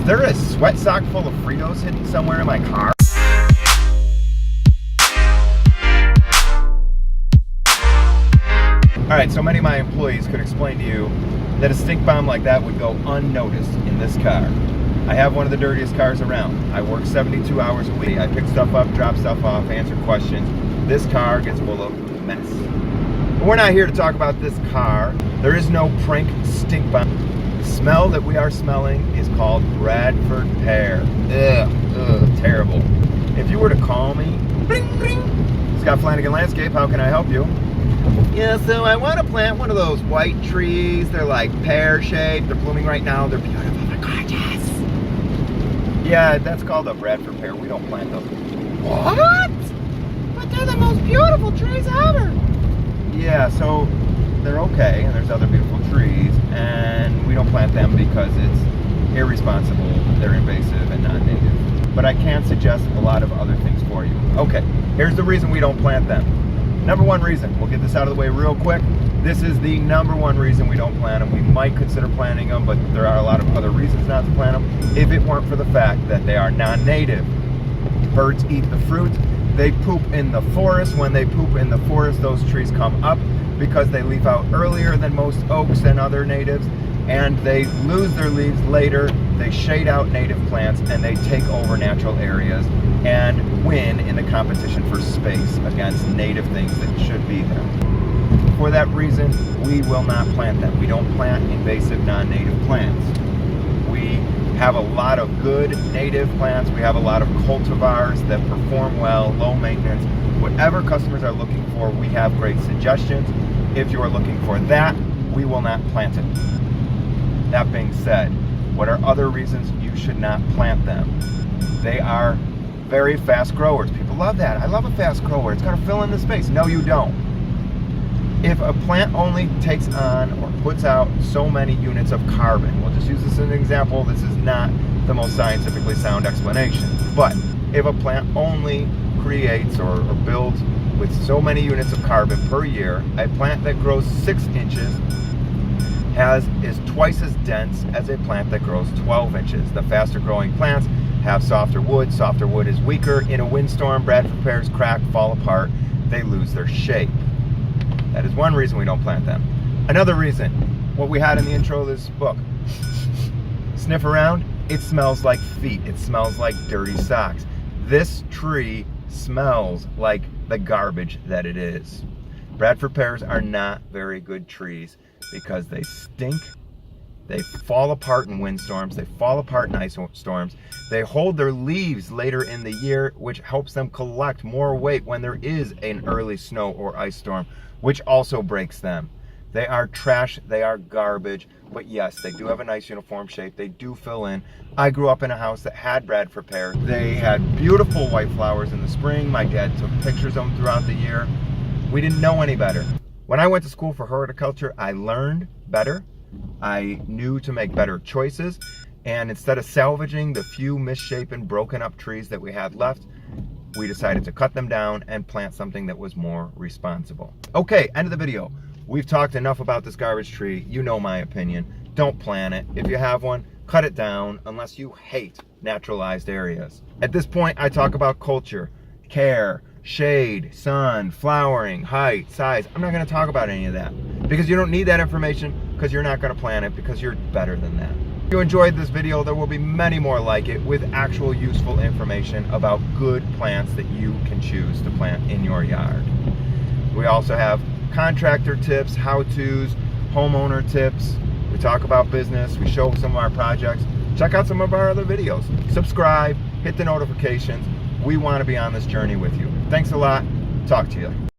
Is there a sweat sock full of Fritos hidden somewhere in my car? Alright, so many of my employees could explain to you that a stink bomb like that would go unnoticed in this car. I have one of the dirtiest cars around. I work 72 hours a week. I pick stuff up, drop stuff off, answer questions. This car gets full of mess. But we're not here to talk about this car. There is no prank stink bomb. The smell that we are smelling is called Bradford Pear. Ugh, terrible. If you were to call me, bling, bling, Scott Flanagan Landscape, how can I help you? Yeah, so I want to plant one of those white trees. They're like pear-shaped. They're blooming right now. They're beautiful. They're gorgeous. Yeah, that's called a Bradford Pear. We don't plant them. What? But they're the most beautiful trees ever. Yeah, so they're okay, and there's other beautiful trees, and we don't plant them because it's irresponsible. They're invasive and non-native. But I can suggest a lot of other things for you. Okay, here's the reason we don't plant them. Number one reason, we'll get this out of the way real quick. This is the number one reason we don't plant them. We might consider planting them, but there are a lot of other reasons not to plant them if it weren't for the fact that they are non-native. Birds eat the fruit. They poop in the forest. When they poop in the forest, those trees come up because they leaf out earlier than most oaks and other natives, and they lose their leaves later. They shade out native plants, and they take over natural areas and win in the competition for space against native things that should be there. For that reason, we will not plant them. We don't plant invasive non-native plants. We have a lot of good native plants. We have a lot of cultivars that perform well, low maintenance. Whatever customers are looking for, we have great suggestions. If you are looking for that, we will not plant it. That being said, what are other reasons you should not plant them? They are very fast growers. People love that. I love a fast grower. It's got to fill in the space. No, you don't. If a plant only takes on or puts out so many units of carbon, we'll just use this as an example. This is not the most scientifically sound explanation. But if a plant only creates or builds with so many units of carbon per year, a plant that grows 6 inches is twice as dense as a plant that grows 12 inches. The faster growing plants have softer wood. Softer wood is weaker. In a windstorm, Bradford pears crack, fall apart. They lose their shape. That is one reason we don't plant them. Another reason, what we had in the intro of this book. Sniff around, it smells like feet. It smells like dirty socks. This tree smells like the garbage that it is. Bradford pears are not very good trees because they stink. They fall apart in windstorms. They fall apart in ice storms. They hold their leaves later in the year, which helps them collect more weight when there is an early snow or ice storm, which also breaks them. They are trash. They are garbage. But yes, they do have a nice uniform shape. They do fill in. I grew up in a house that had Bradford pear. They had beautiful white flowers in the spring. My dad took pictures of them throughout the year. We didn't know any better. When I went to school for horticulture, I learned better. I knew to make better choices, and instead of salvaging the few misshapen, broken up trees that we had left, we decided to cut them down and plant something that was more responsible. Okay, end of the video. We've talked enough about this garbage tree. You know my opinion. Don't plant it. If you have one, cut it down unless you hate naturalized areas. At this point, I talk about culture, care, shade, sun, flowering, height, size. I'm not going to talk about any of that because you don't need that information because you're not going to plant it because you're better than that. If you enjoyed this video, there will be many more like it with actual useful information about good plants that you can choose to plant in your yard. We also have contractor tips, how-tos, homeowner tips. We talk about business. We show some of our projects. Check out some of our other videos. Subscribe, hit the notifications. We want to be on this journey with you. Thanks a lot. Talk to you.